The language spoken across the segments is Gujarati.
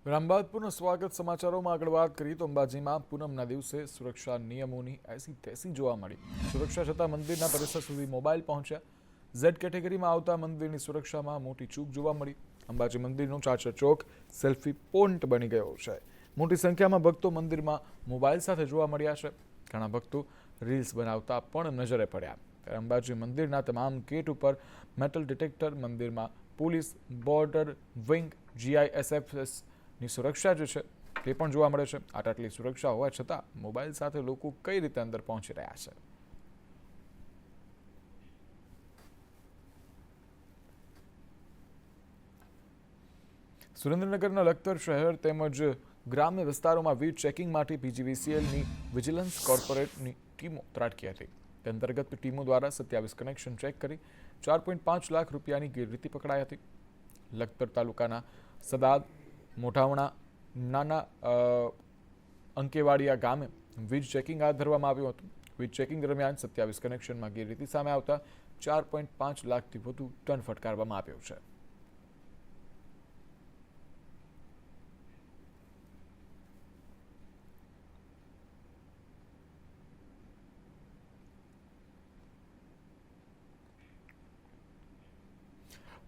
વિરામ બાદ પુનઃ સ્વાગત. સમાચારોમાં આગળ વાત કરીએ તો અંબાજીમાં પૂનમના દિવસે સુરક્ષા નિયમોની એસી તેસી જોવા મળી. સુરક્ષા છતાં મંદિરના પરિસર સુધી મોબાઈલ પહોંચ્યા. ઝેડ કેટેગરીમાં આવતા મંદિરની સુરક્ષામાં મોટી ચૂક જોવા મળી. અંબાજી મંદિરનો ચાચર ચોક સેલ્ફી પોઈન્ટ બની ગયો છે. મોટી સંખ્યામાં ભક્તો મંદિરમાં મોબાઈલ સાથે જોવા મળ્યા છે. ઘણા ભક્તો રીલ્સ બનાવતા પણ નજરે પડ્યા. ત્યારે અંબાજી મંદિરના તમામ ગેટ ઉપર મેટલ ડિટેક્ટર, મંદિરમાં પોલીસ, બોર્ડર વિંગ, GISFS ની સુરક્ષા જે છે તે પણ જોવા મળે છે. આટલી સુરક્ષા હોવા છતાં મોબાઈલ સાથે લોકો કઈ રીતે અંદર પહોંચી રહ્યા છે? સુરેન્દ્રનગરના લખતર શહેર તેમજ ગ્રામ્ય વિસ્તારોમાં વીજ ચેકિંગ માટે PGVCLની વિજિલન્સ કોર્પોરેટની ટીમો ત્રાટકી હતી. તે અંતર્ગત ટીમો દ્વારા 27 કનેક્શન ચેક કરી 4.5 લાખ રૂપિયાની ગેરરીતિ પકડાઈ હતી. લખતર તાલુકાના સદાદ, મોઢાવણા, નાના અંકેવાડિયા ગામે વીજ ચેકિંગ હાથ ધરવામાં આવ્યું હતું. વીજ ચેકિંગ દરમિયાન 27 કનેક્શનમાં ગેરરીતિ સામે આવતા 4.5 લાખથી વધુ દંડ ફટકારવામાં આવ્યો છે.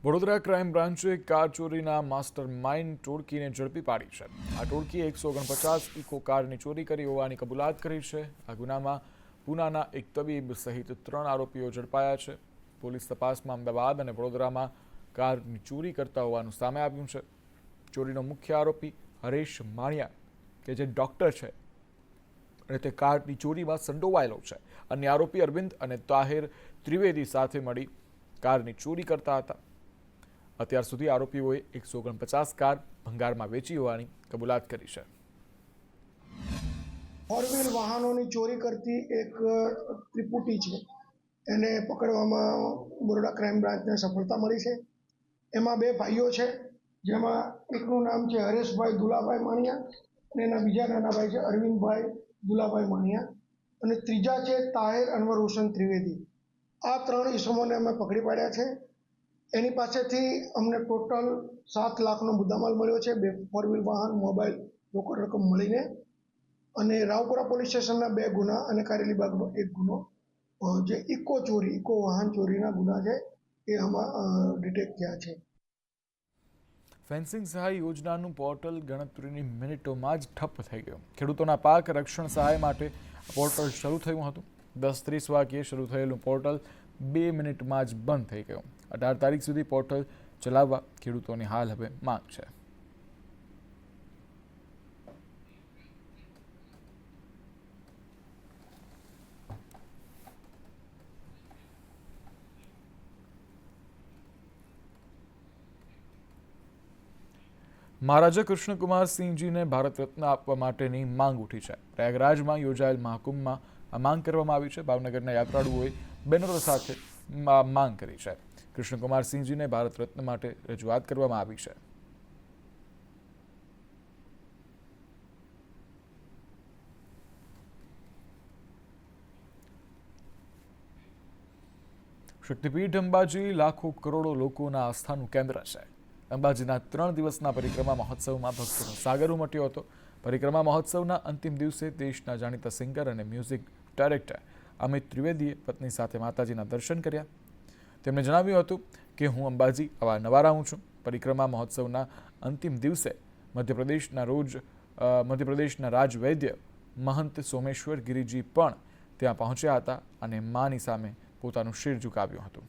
વડોદરા ક્રાઇમ બ્રાન્ચે કાર ચોરીના માસ્ટર માઇન્ડ ટોળકીને ઝડપી પાડી છે. આ ટોળકીએ 149 ઇકો કારની ચોરી કરી હોવાની કબૂલાત કરી છે. આ ગુનામાં પૂનાના એક તબીબ સહિત 3 આરોપીઓ ઝડપાયા છે. પોલીસ તપાસમાં અમદાવાદ અને વડોદરામાં કારની ચોરી કરતા હોવાનું સામે આવ્યું છે. ચોરીનો મુખ્ય આરોપી હરેશ માણિયા, કે જે ડોક્ટર છે અને તે કારની ચોરીમાં સંડોવાયેલો છે. અન્ય આરોપી અરવિંદ અને તાહિર ત્રિવેદી સાથે મળી કારની ચોરી કરતા હતા. અત્યાર સુધી આરોપીઓએ 149 કાર ભંગારમાં વેચી હોવાની કબૂલાત કરી છે. ફોર વ્હીલ વાહનોની ચોરી કરતી એક ત્રિપુટી છે, એને પકડવામાં બરોડા ક્રાઇમ બ્રાન્ચને સફળતા મળી છે. એમાં 2 ભાઈઓ છે, જેમાં એકનું નામ છે હરેશભાઈ દુલાભાઈ માણિયા અને એના બીજા નાના ભાઈ છે અરવિંદભાઈ દુલાભાઈ માણિયા અને ત્રીજા છે તાહિર અનવર હુસેન ત્રિવેદી. આ 3 ઈસમોને અમે પકડી પાડ્યા છે. એની પાસેથી અમને ટોટલ 7 લાખનો મુદ્દામાલ મળ્યો છે. 2 ફોર વ્હીલ વાહન, મોબાઈલ, રોકડ રકમ મળીને. અને રાવપુરા પોલીસ સ્ટેશનના 2 ગુના અને કારેલીબાગનો 1 ગુનો, જે ઇકો વાહન ચોરીના ગુના છે, એ આમાં ડિટેક્ટ થયા છે. ફેન્સિંગ સહાય યોજનાનું પોર્ટલ ગણતરીની મિનિટોમાં જ ઠપ થઈ ગયું. ખેડૂતોના પાક રક્ષણ સહાય માટે પોર્ટલ શરૂ થયું હતું. 10:30 વાગ્યે શરૂ થયેલું પોર્ટલ 2 મિનિટમાં જ બંધ થઈ ગયું. 18 તારીખ સુધી પોર્ટલ ચલાવવા ખેડૂતોની હાલ હવે માંગ છે. મહારાજા કૃષ્ણકુમારસિંહજીને ભારત રત્ન આપવા માટેની માંગ ઉઠી છે. પ્રયાગરાજમાં યોજાયેલ મહાકુંભમાં આ માંગ કરવામાં આવી છે. ભાવનગરના યાત્રાળુઓએ બેનરો સાથે માંગ કરી છે. કૃષ્ણકુમારસિંહજીને ભારત રત્ન માટે રજૂઆત કરવામાં આવી છે. શક્તિપીઠ અંબાજી લાખો કરોડો લોકોના આસ્થાનું કેન્દ્ર છે. અંબાજીના 3 દિવસના પરિક્રમા મહોત્સવમાં ભક્તોનો સાગર ઉમટ્યો હતો. પરિક્રમા મહોત્સવના અંતિમ દિવસે દેશના જાણીતા સિંગર અને મ્યુઝિક ડાયરેક્ટર અમિત ત્રિવેદીએ પત્ની સાથે માતાજીના દર્શન કર્યા. તેમણે જણાવ્યું હતું કે હું અંબાજી અવારનવાર આવું છું. પરિક્રમા મહોત્સવના અંતિમ દિવસે મધ્યપ્રદેશના રાજવૈદ્ય મહંત સોમેશ્વર ગિરિજી પણ ત્યાં પહોંચ્યા હતા અને માની સામે પોતાનું શિર ઝુકાવ્યું હતું.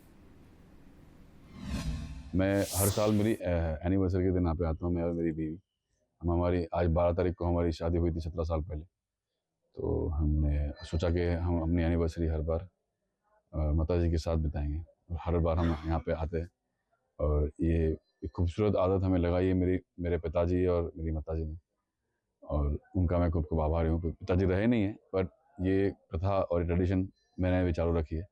मैं हर साल मेरी एनिवर्सरी के दिन यहाँ पे आता हूँ, मैं और मेरी बीवी। हमारी आज 12 तारीख को हमारी शादी हुई थी 17 साल पहले। तो हमने सोचा कि हम अपनी एनिवर्सरी हर बार माता जी के साथ बिताएंगे और हर बार हम यहाँ पे आते हैं। और ये एक खूबसूरत आदत हमें लगाई है मेरे पिताजी और मेरी माता जी ने, और उनका मैं खूब खूब आभारी हूँ। पिताजी रहे नहीं है, बट ये प्रथा और ट्रेडिशन मैंने भी चालू रखी है।